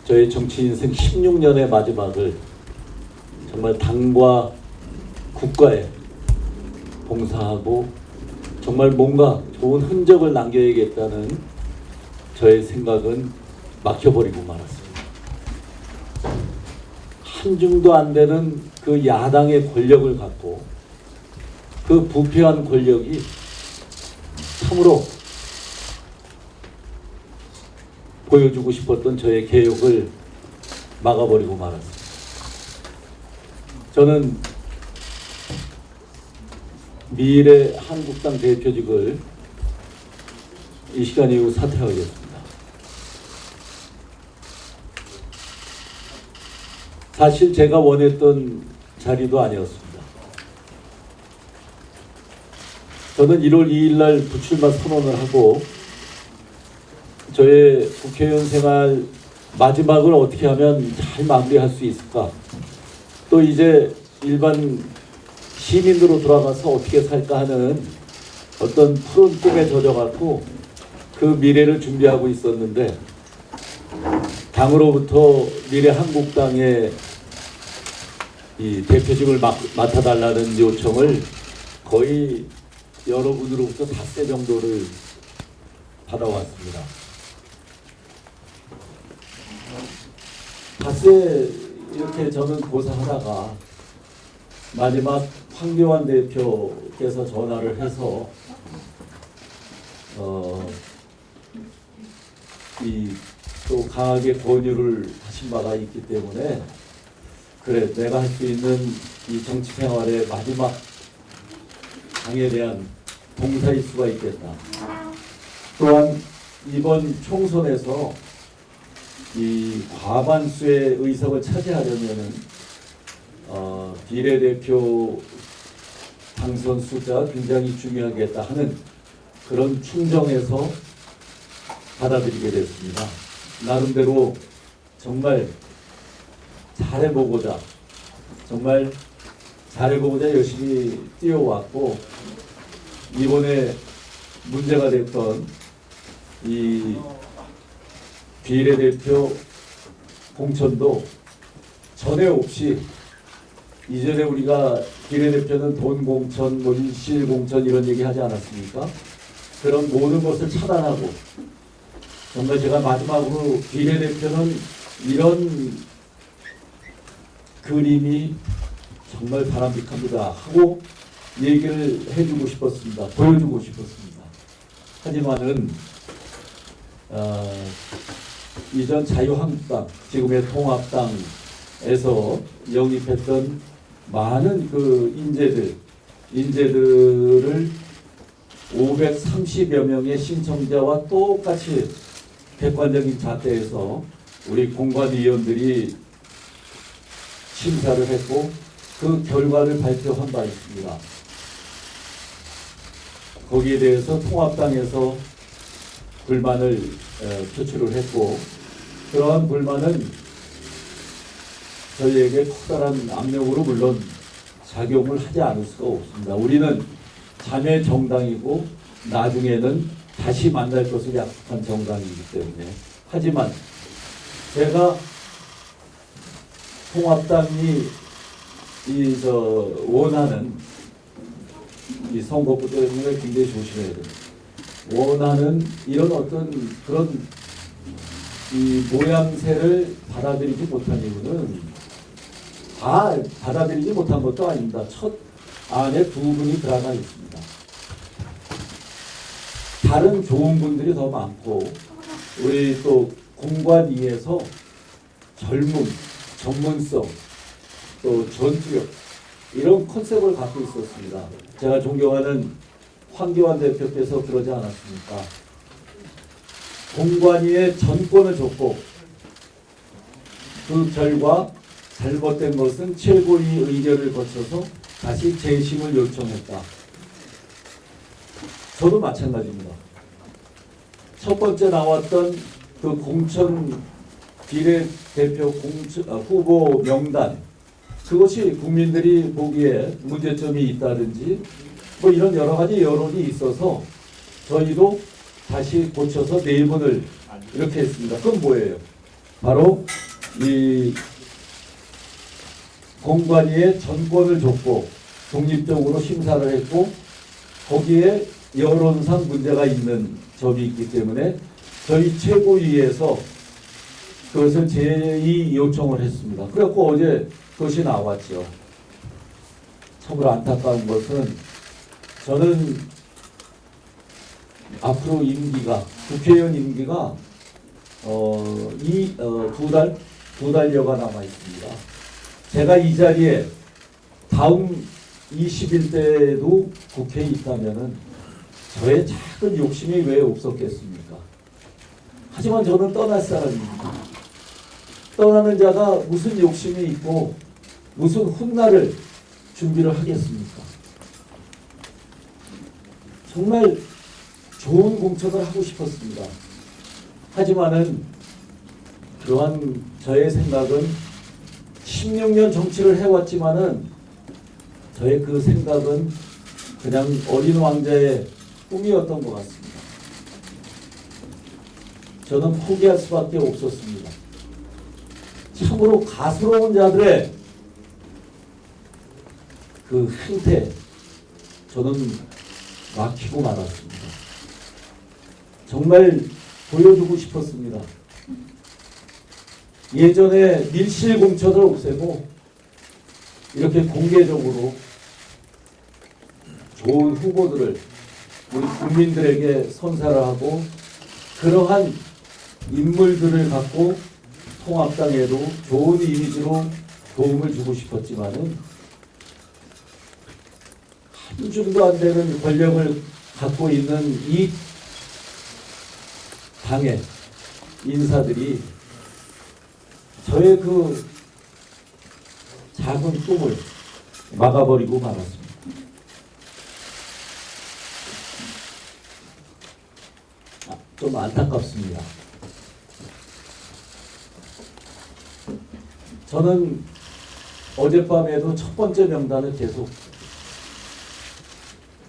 저의 정치 인생 16년의 마지막을 정말 당과 국가에 봉사하고 정말 뭔가 좋은 흔적을 남겨야겠다는 저의 생각은 막혀버리고 말았습니다. 한줌도 안 되는 그 야당의 권력을 갖고 그 부패한 권력이 참으로 보여주고 싶었던 저의 개혁을 막아버리고 말았습니다. 저는 미래 한국당 대표직을 이 시간 이후 사퇴하겠습니다. 사실 제가 원했던 자리도 아니었습니다. 저는 1월 2일 날 부출마 선언을 하고 저의 국회의원 생활 마지막을 어떻게 하면 잘 마무리할 수 있을까? 또 이제 일반 시민으로 돌아가서 어떻게 살까 하는 어떤 푸른 꿈에 젖어갖고 그 미래를 준비하고 있었는데 당으로부터 미래 한국당의 이 대표직을 맡아달라는 요청을 거의 여러분으로부터 닷새 정도를 받아왔습니다. 닷새 이렇게 저는 고사하다가 마지막 황교안 대표께서 전화를 해서 또 강하게 권유를 하신 바가 있기 때문에 그래 내가 할 수 있는 이 정치 생활의 마지막 당에 대한 봉사일 수가 있겠다. 또한 이번 총선에서 이 과반수의 의석을 차지하려면은 비례대표 당선 숫자가 굉장히 중요하겠다 하는 그런 충정에서 받아들이게 됐습니다. 나름대로 정말 잘해보고자 열심히 뛰어왔고 이번에 문제가 됐던 이 비례대표 공천도 전에 없이 이전에 우리가 비례대표는 돈 공천, 일실 공천 이런 얘기 하지 않았습니까? 그런 모든 것을 차단하고 정말 제가 마지막으로 비례대표는 이런 그림이 정말 바람직합니다 하고 얘기를 해주고 싶었습니다. 보여주고 싶었습니다. 하지만은 이전 자유한국당, 지금의 통합당에서 영입했던 많은 그 인재들을 530여 명의 신청자와 똑같이 객관적인 잣대에서 우리 공관위원들이 심사를 했고 그 결과를 발표한 바 있습니다. 거기에 대해서 통합당에서 불만을 표출을 했고 그러한 불만은 저희에게 커다란 압력으로 물론 작용을 하지 않을 수가 없습니다. 우리는 자매 정당이고 나중에는 다시 만날 것을 약속한 정당이기 때문에 하지만 제가 통합당이 원하는 이 선거구 때문에 굉장히 조심해야 됩니다. 원하는 이런 어떤 그런 이 모양새를 받아들이지 못한 이유는 다 받아들이지 못한 것도 아닙니다. 첫 안에 두 분이 들어가 있습니다. 다른 좋은 분들이 더 많고 우리 또 공관위에서 젊음, 전문성, 또 전투력 이런 컨셉을 갖고 있었습니다. 제가 존경하는 황교안 대표께서 그러지 않았습니까? 공관위에 전권을 줬고 그 결과 잘못된 것은 최고위 의결을 거쳐서 다시 재심을 요청했다. 저도 마찬가지입니다. 첫 번째 나왔던 그 공천 비례대표 후보 명단 그것이 국민들이 보기에 문제점이 있다든지 뭐 이런 여러 가지 여론이 있어서 저희도 다시 고쳐서 4분을 이렇게 했습니다. 그건 뭐예요? 바로 이 공관위에 전권을 줬고 독립적으로 심사를 했고 거기에 여론상 문제가 있는 점이 있기 때문에 저희 최고위에서 그것을 제의 요청을 했습니다. 그래갖고 어제 그것이 나왔죠. 참으로 안타까운 것은 저는 앞으로 임기가 국회의원 임기가 두 달여가 남아 있습니다. 제가 이 자리에 다음 20일 때도 국회에 있다면은 저의 작은 욕심이 왜 없었겠습니까? 하지만 저는 떠날 사람입니다. 떠나는 자가 무슨 욕심이 있고 무슨 훗날을 준비를 하겠습니까? 정말 좋은 공천을 하고 싶었습니다. 하지만은 그러한 저의 생각은 16년 정치를 해왔지만은 저의 그 생각은 그냥 어린 왕자의 꿈이었던 것 같습니다. 저는 포기할 수밖에 없었습니다. 참으로 가스로운 자들의 그 행태 저는 막히고 말았습니다. 정말 보여주고 싶었습니다. 예전에 밀실 공천을 없애고 이렇게 공개적으로 좋은 후보들을 우리 국민들에게 선사를 하고 그러한 인물들을 갖고 통합당에도 좋은 이미지로 도움을 주고 싶었지만은 한 줌도 안 되는 권력을 갖고 있는 이 당의 인사들이 저의 그 작은 꿈을 막아버리고 말았습니다. 좀 안타깝습니다. 저는 어젯밤에도 첫 번째 명단을 계속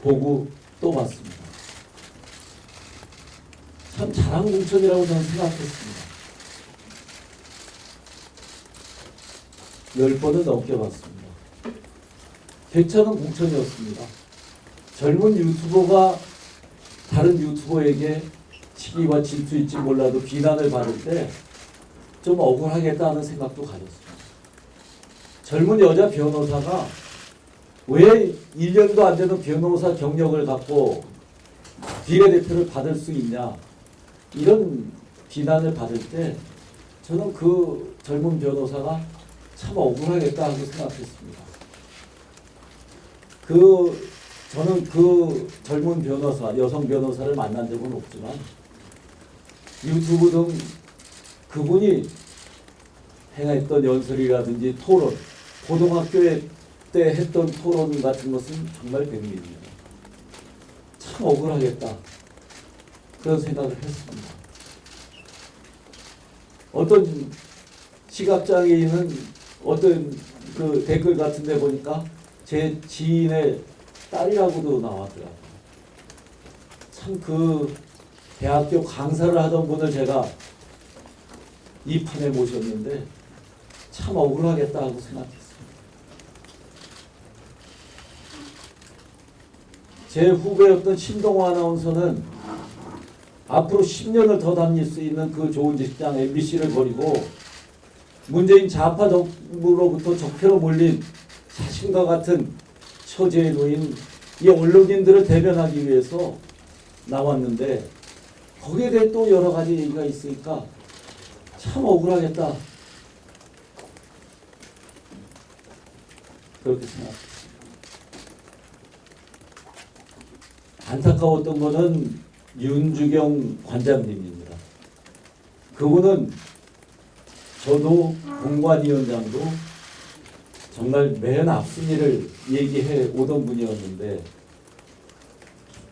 보고 또 봤습니다. 참 잘한 공천이라고 저는 생각했습니다. 10번은 넘게 봤습니다. 괜찮은 공천이었습니다. 젊은 유튜버가 다른 유튜버에게 시기와 질투일지 몰라도 비난을 받을 때 좀 억울하겠다는 생각도 가졌습니다. 젊은 여자 변호사가 왜 1년도 안 되는 변호사 경력을 갖고 비례대표를 받을 수 있냐 이런 비난을 받을 때 저는 그 젊은 변호사가 참 억울하겠다 하고 생각했습니다. 저는 그 젊은 변호사, 여성 변호사를 만난 적은 없지만 유튜브 등 그분이 행했던 연설이라든지 토론, 고등학교 때 했던 토론 같은 것은 정말 백미입니다. 참 억울하겠다 그런 생각을 했습니다. 어떤 시각장애인은 어떤 그 댓글 같은 데 보니까 제 지인의 딸이라고도 나왔더라고요. 참 그 대학교 강사를 하던 분을 제가 이 판에 모셨는데 참 억울하겠다 하고 생각했습니다. 제 후배였던 신동호 아나운서는 앞으로 10년을 더 다닐 수 있는 그 좋은 직장 MBC를 버리고 문재인 좌파 정부로부터 적폐로 몰린 자신과 같은 처지에 놓인 이 언론인들을 대변하기 위해서 나왔는데 거기에 대해 또 여러 가지 얘기가 있으니까 참 억울하겠다 그렇게 생각했습니다. 안타까웠던 것은 윤주경 관장님입니다. 그분은 저도 공관위원장도 정말 맨 앞순위를 얘기해 오던 분이었는데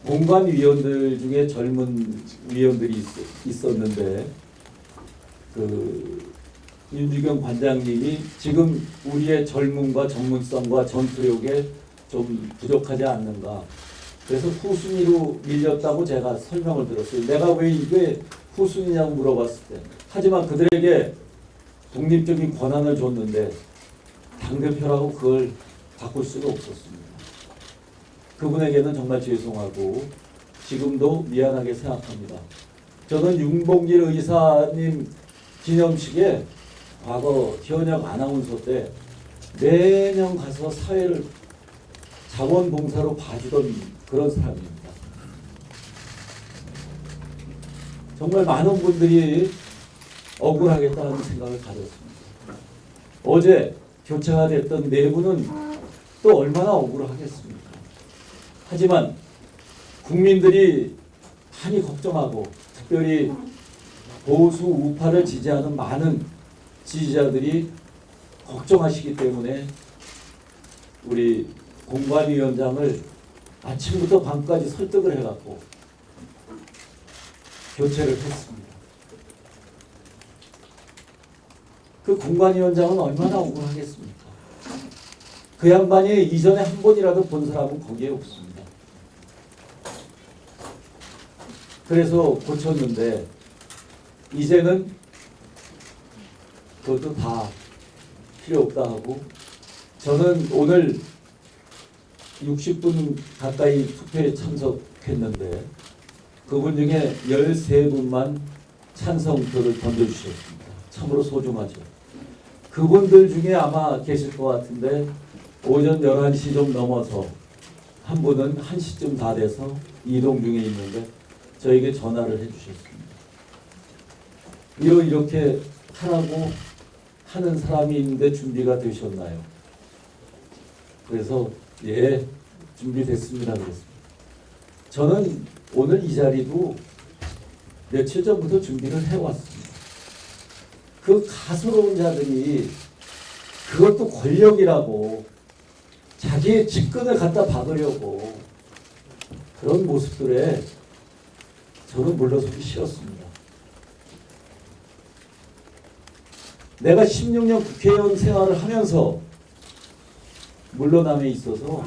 공관위원들 중에 젊은 위원들이 있었는데 그 윤주경 관장님이 지금 우리의 젊음과 전문성과 전투력에 좀 부족하지 않는가. 그래서 후순위로 밀렸다고 제가 설명을 들었어요. 내가 왜 이게 후순위냐고 물어봤을 때. 하지만 그들에게 독립적인 권한을 줬는데 당대표라고 그걸 바꿀 수가 없었습니다. 그분에게는 정말 죄송하고 지금도 미안하게 생각합니다. 저는 윤봉길 의사님 기념식에 과거 현역 아나운서 때 매년 가서 사회를 자원봉사로 봐주던 그런 사람입니다. 정말 많은 분들이 억울하겠다는 생각을 가졌습니다. 어제 교체가 됐던 네 분은 또 얼마나 억울하겠습니까? 하지만 국민들이 많이 걱정하고 특별히 보수 우파를 지지하는 많은 지지자들이 걱정하시기 때문에 우리 공관위원장을 아침부터 밤까지 설득을 해갖고 교체를 했습니다. 그 공관위원장은 얼마나 억울하겠습니까? 그 양반이 이전에 한 번이라도 본 사람은 거기에 없습니다. 그래서 고쳤는데 이제는 그것도 다 필요 없다 하고 저는 오늘 60분 가까이 투표에 참석했는데 그분 중에 13분만 찬성표를 던져주셨습니다. 참으로 소중하죠. 그분들 중에 아마 계실 것 같은데 오전 11시 좀 넘어서 한 분은 1시쯤 다 돼서 이동 중에 있는데 저에게 전화를 해주셨습니다. 이렇게 하라고 하는 사람이 있는데 준비가 되셨나요? 그래서 예, 준비됐습니다. 그랬습니다. 저는 오늘 이 자리도 며칠 전부터 준비를 해왔습니다. 그 가소로운 자들이 그것도 권력이라고 자기의 직근을 갖다 박으려고 그런 모습들에 저는 물러서기 싫었습니다. 내가 16년 국회의원 생활을 하면서 물러남에 있어서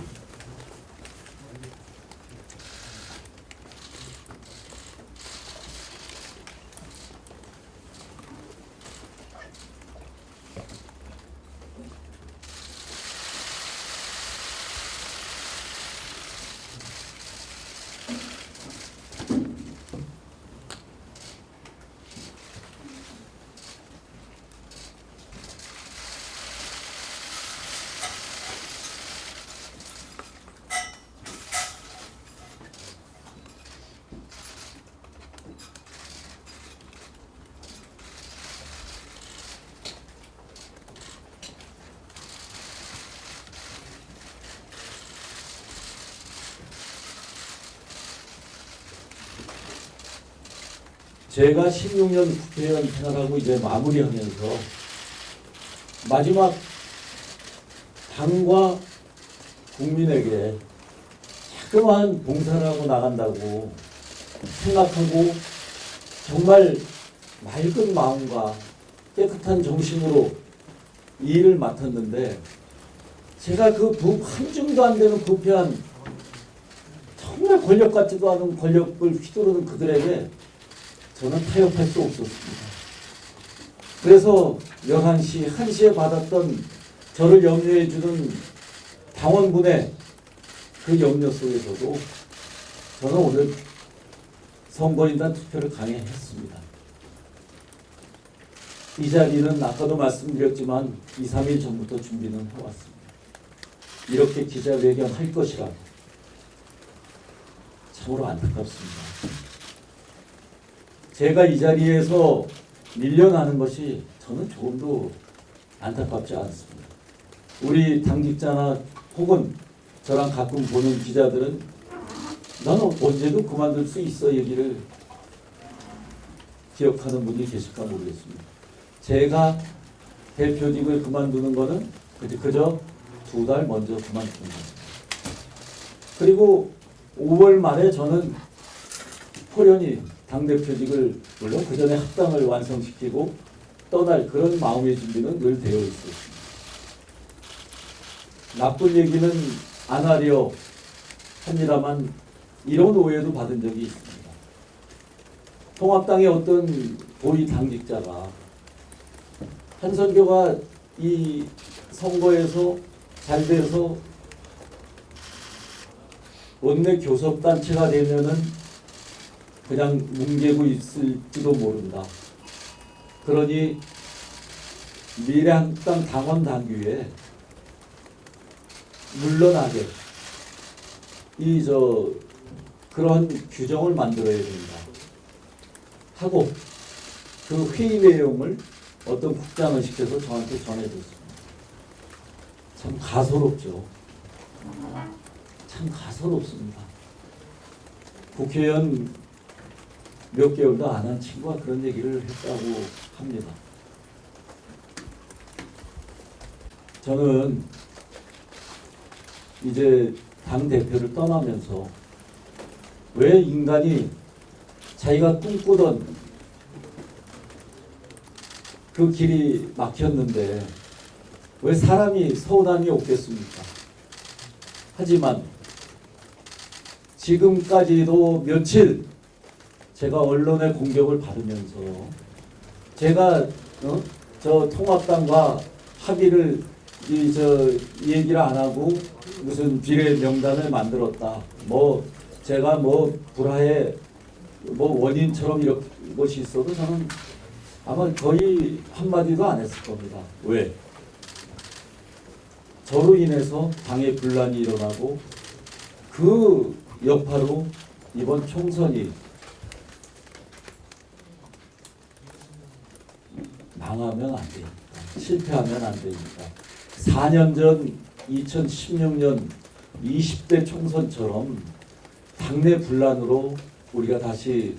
제가 16년 국회의원 생활하고 이제 마무리하면서 마지막 당과 국민에게 자그마한 봉사를 하고 나간다고 생각하고 정말 맑은 마음과 깨끗한 정신으로 이 일을 맡았는데 제가 그 한 줌도 안 되는 부패한 정말 권력 같지도 않은 권력을 휘두르는 그들에게 저는 타협할 수 없었습니다. 그래서 11시, 1시에 받았던 저를 염려해 주는 당원분의 그 염려 속에서도 저는 오늘 선거인단 투표를 강행했습니다. 이 자리는 아까도 말씀드렸지만 2, 3일 전부터 준비는 해왔습니다. 이렇게 기자회견 할 것이라고 참으로 안타깝습니다. 제가 이 자리에서 밀려나는 것이 저는 조금도 안타깝지 않습니다. 우리 당직자나 혹은 저랑 가끔 보는 기자들은 나는 언제도 그만둘 수 있어 얘기를 기억하는 분이 계실까 모르겠습니다. 제가 대표직을 그만두는 거는 그저 2달 먼저 그만둔 겁니다. 그리고 5월 말에 저는 호련히 당대표직을 물론 그 전에 합당을 완성시키고 떠날 그런 마음의 준비는 늘 되어 있었습니다. 나쁜 얘기는 안 하려 합니다만 이런 오해도 받은 적이 있습니다. 통합당의 어떤 고위 당직자가 한선교가 이 선거에서 잘 돼서 원내 교섭단체가 되면은 그냥 뭉개고 있을지도 모른다. 그러니 미래한국당 당원 당규에 물러나게 그런 규정을 만들어야 된다 하고 그 회의 내용을 어떤 국장을 시켜서 저한테 전해줬습니다. 참 가소롭죠. 참 가소롭습니다. 국회의원 몇 개월도 안 한 친구가 그런 얘기를 했다고 합니다. 저는 이제 당대표를 떠나면서 왜 인간이 자기가 꿈꾸던 그 길이 막혔는데 왜 사람이 서운함이 없겠습니까? 하지만 지금까지도 며칠 제가 언론의 공격을 받으면서 제가 저 통합당과 합의를 얘기를 안 하고 무슨 비례 명단을 만들었다. 제가 불화의 원인처럼 이런 것이 있어도 저는 아마 거의 한마디도 안 했을 겁니다. 왜? 저로 인해서 당의 분란이 일어나고 그 여파로 이번 총선이 망하면 안 됩니다. 실패하면 안 됩니다. 4년 전 2016년 20대 총선처럼 당내 분란으로 우리가 다시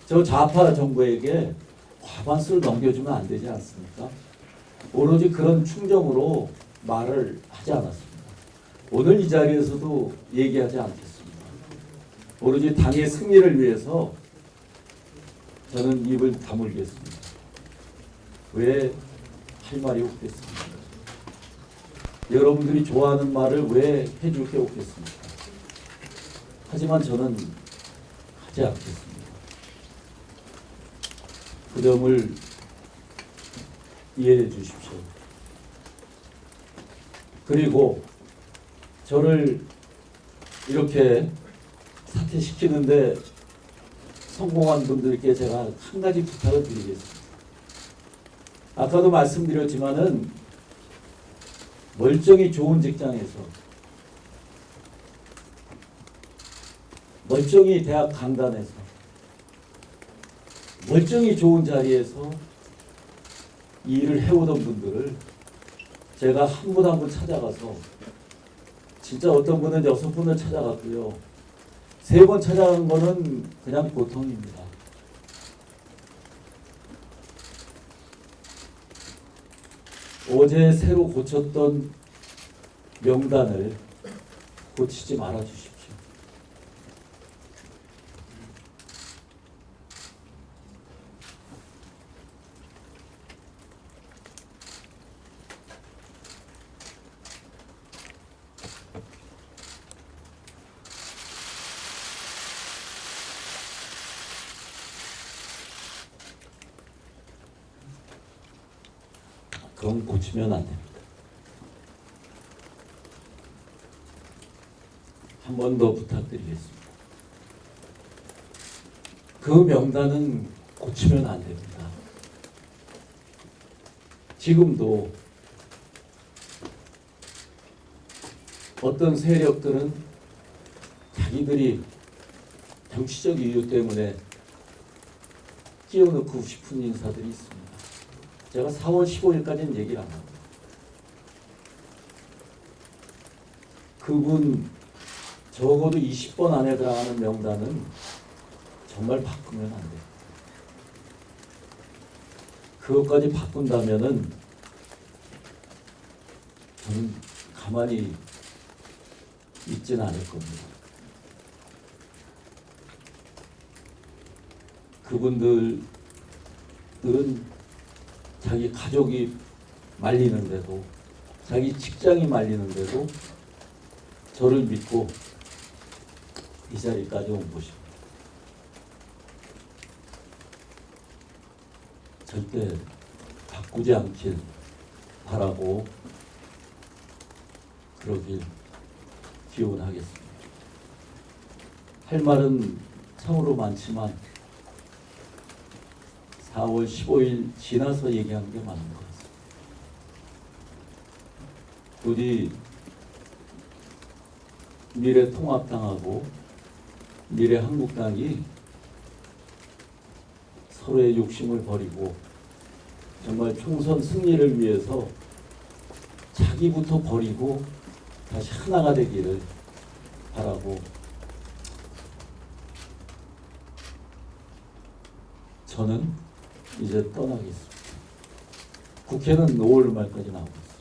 저 좌파 정부에게 과반수를 넘겨주면 안 되지 않습니까? 오로지 그런 충정으로 말을 하지 않았습니다. 오늘 이 자리에서도 얘기하지 않겠습니다. 오로지 당의 승리를 위해서 저는 입을 다물겠습니다. 왜 할 말이 없겠습니까? 여러분들이 좋아하는 말을 왜 해줄 게 없겠습니까? 하지만 저는 하지 않겠습니다. 그 점을 이해해 주십시오. 그리고 저를 이렇게 사퇴시키는데 성공한 분들께 제가 한 가지 부탁을 드리겠습니다. 아까도 말씀드렸지만은 멀쩡히 좋은 직장에서 멀쩡히 대학 강단에서 멀쩡히 좋은 자리에서 이 일을 해오던 분들을 제가 한 분 한 분 찾아가서 진짜 어떤 분은 6분을 찾아갔고요. 3번 찾아간 거는 그냥 보통입니다. 어제 새로 고쳤던 명단을 고치지 말아 주십시오. 그건 고치면 안 됩니다. 한 번 더 부탁드리겠습니다. 그 명단은 고치면 안 됩니다. 지금도 어떤 세력들은 자기들이 정치적 이유 때문에 끼워넣고 싶은 인사들이 있습니다. 제가 4월 15일까지는 얘기를 안 합니다. 그분 적어도 20번 안에 들어가는 명단은 정말 바꾸면 안 돼요. 그것까지 바꾼다면은 저는 가만히 있지는 않을 겁니다. 그분들은 자기 가족이 말리는데도, 자기 직장이 말리는데도 저를 믿고 이 자리까지 온 것입니다. 절대 바꾸지 않길 바라고 그러길 기원하겠습니다. 할 말은 참으로 많지만 4월 15일 지나서 얘기하는 게 맞는 것 같습니다. 부디 미래통합당하고 미래한국당이 서로의 욕심을 버리고 정말 총선 승리를 위해서 자기부터 버리고 다시 하나가 되기를 바라고 저는 이제 떠나겠습니다. 국회는 5월 말까지 나오고 있습니다.